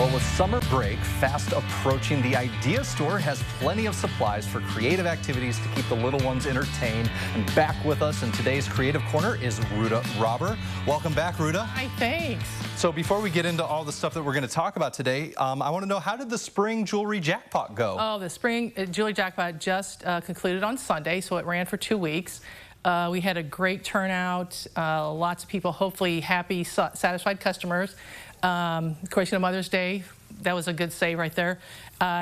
Well, with summer break fast approaching, the Idea Store has plenty of supplies for creative activities to keep the little ones entertained. And back with us in today's Creative Corner is Ruta Robber. Welcome back, Ruta. Hi, thanks. So before we get into all the stuff that we're going to talk about today, I want to know, how did the spring jewelry jackpot go? Oh, the spring jewelry jackpot just concluded on Sunday, so it ran for 2 weeks. We had a great turnout, lots of people, hopefully happy, satisfied customers. Of course, Mother's Day, that was a good save right there.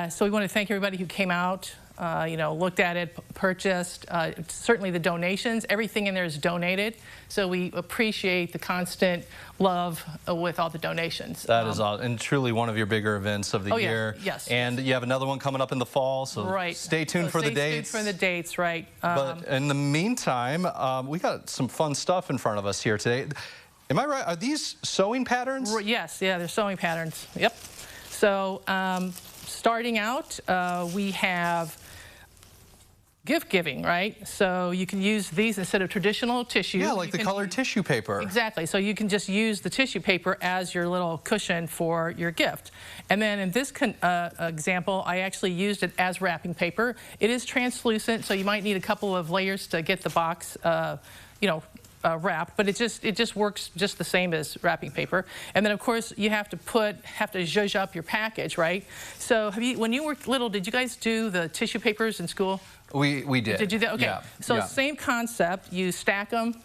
So we want to thank everybody who came out, looked at it, purchased. Certainly the donations, everything in there is donated. So we appreciate the constant love with all the donations. That is awesome, and truly one of your bigger events of the year. Yes. And you have another one coming up in the fall, so stay tuned for the dates. Stay tuned for the dates, right. But in the meantime, we got some fun stuff in front of us here today. Am I right? Are these sewing patterns? Yes, yeah, they're sewing patterns. Yep. So starting out, we have gift giving, right? So you can use these instead of traditional tissue. Yeah, like the colored tissue paper. Exactly. So you can just use the tissue paper as your little cushion for your gift. And then in this example, I actually used it as wrapping paper. It is translucent, so you might need a couple of layers to get the box, wrapped, but it just works just the same as wrapping paper. And then of course you have to zhuzh up your package, right? So when you were little, did you guys do the tissue papers in school? We did. Did you do that? Okay. Yeah. So yeah. Same concept. You stack them,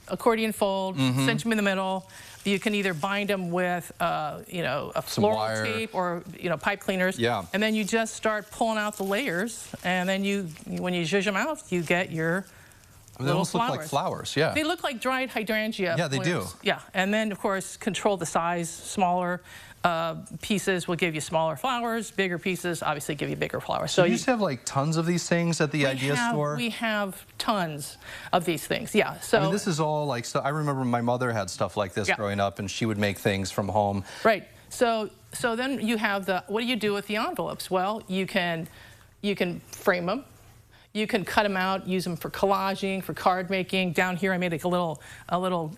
accordion fold, cinch them in the middle. You can either bind them with, a floral tape or, pipe cleaners. Yeah. And then you just start pulling out the layers, and then when you zhuzh them out, you get your they almost look like flowers, yeah. They look like dried hydrangea. Yeah, they do. Yeah, and then, of course, control the size. Smaller pieces will give you smaller flowers. Bigger pieces, obviously, give you bigger flowers. So you just have, like, tons of these things at the Idea Store? We have tons of these things, yeah. So I mean, this is all, like, so I remember my mother had stuff like this growing up, and she would make things from home. Right. So then you have what do you do with the envelopes? Well, you can frame them. You can cut them out, use them for collaging, for card making. Down here, I made like a little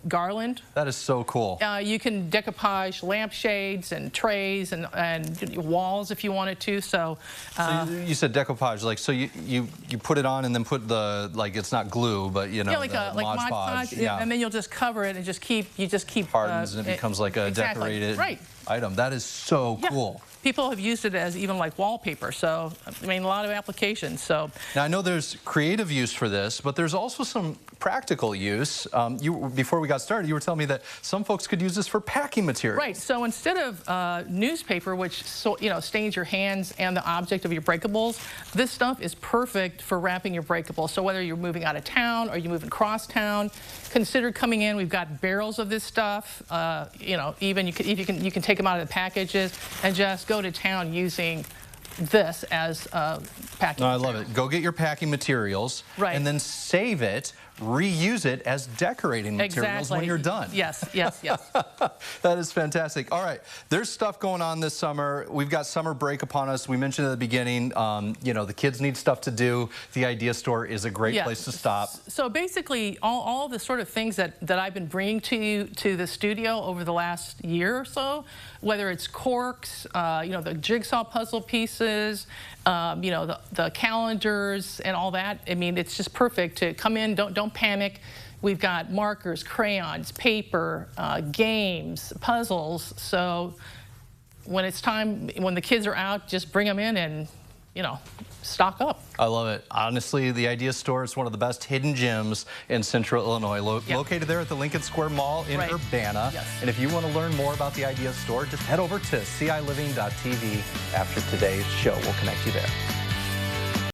garland. That is so cool. You can decoupage lampshades and trays and walls if you wanted to. So you said decoupage, like, so you put it on and then put the, like, it's not glue, but like Mod Podge, yeah. And then you'll just cover it and just keep hardens and it becomes like a decorated item. That is so cool. People have used it as even like wallpaper, so I mean a lot of applications. So now I know there's creative use for this, but there's also some practical use. Before we got started, you were telling me that some folks could use this for packing material. Right. So instead of newspaper, which stains your hands and the object of your breakables, this stuff is perfect for wrapping your breakables. So whether you're moving out of town or you're moving cross town, consider coming in. We've got barrels of this stuff. Even you can take them out of the packages and just go to town using this as packing. No, I love it. Go get your packing materials, and then save it, reuse it as decorating materials when you're done. Yes, yes, yes. That is fantastic. All right, there's stuff going on this summer. We've got summer break upon us. We mentioned at the beginning, the kids need stuff to do. The Idea Store is a great place to stop. So basically, all the sort of things that I've been bringing to the studio over the last year or so, whether it's corks, the jigsaw puzzle pieces, the calendars and all that. I mean, it's just perfect to come in. Don't panic. We've got markers, crayons, paper, games, puzzles. So when it's time, when the kids are out, just bring them in and stock up. I love it. Honestly, the Idea Store is one of the best hidden gems in Central Illinois, located there at the Lincoln Square Mall in Urbana. Yes. And if you want to learn more about the Idea Store, just head over to ciLiving.tv after today's show. We'll connect you there.